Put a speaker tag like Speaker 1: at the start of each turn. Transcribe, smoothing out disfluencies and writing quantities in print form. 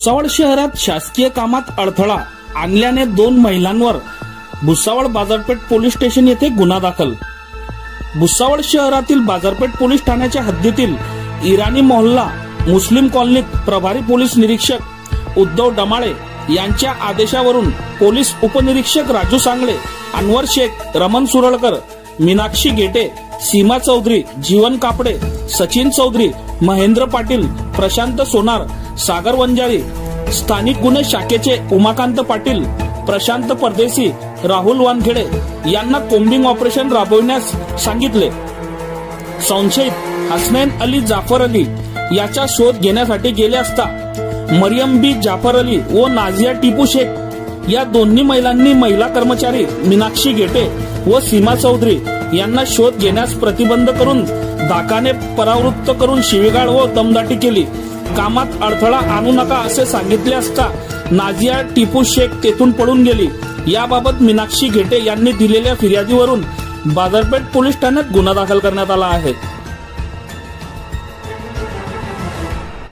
Speaker 1: भुसावळ शहरात शासकीय कामात अडथळा आणल्याने 2 महिलांवर भुसावळ बाजारपेठ पोलीस स्टेशन येथे गुन्हा दाखल। भुसावळ शहरातील बाजारपेठ पोलीस ठाण्याच्या हद्दीतील इराणी मोहल्ला मुस्लिम कॉलनीत प्रभारी पोलीस निरीक्षक उद्धव डमाळे यांच्या आदेशावरून पोलीस उपनिरीक्षक राजू सांगळे, अनवर शेख, रमन सुरळकर, मीनाक्षी गेटे, सीमा चौधरी, जीवन कापडे, सचिन चौधरी, महेंद्र पाटील, प्रशांत सोनार, सागर वंजारी, स्थानिक गुन्हे शाखेचे उमाकांत पाटील, प्रशांत परदेशी, राहुल वानखेडे यांना कोम्बिंग ऑपरेशन राबविण्यास सांगितले। संशयित हसनैन अली जाफर अली याचा शोध घेण्यासाठी गेले असता मरियम बी जाफर अली व नाझिया टिपू शेख या दोन्ही महिलांनी महिला कर्मचारी मीनाक्षी गेटे व सीमा चौधरी यांना शोध घेण्यास प्रतिबंध करून धाकाने परावृत्त करून शिवीगाळ व दमदाटी केली। कामात अडथळा आणू नका असे सांगितले असता नाझिया टिपू शेख तेथून पळून गेली। याबाबत मीनाक्षी गेटे यांनी दिलेल्या फिर्यादीवरून बाजारपेठ पोलीस ठाण्यात गुन्हा दाखल करण्यात आला आहे।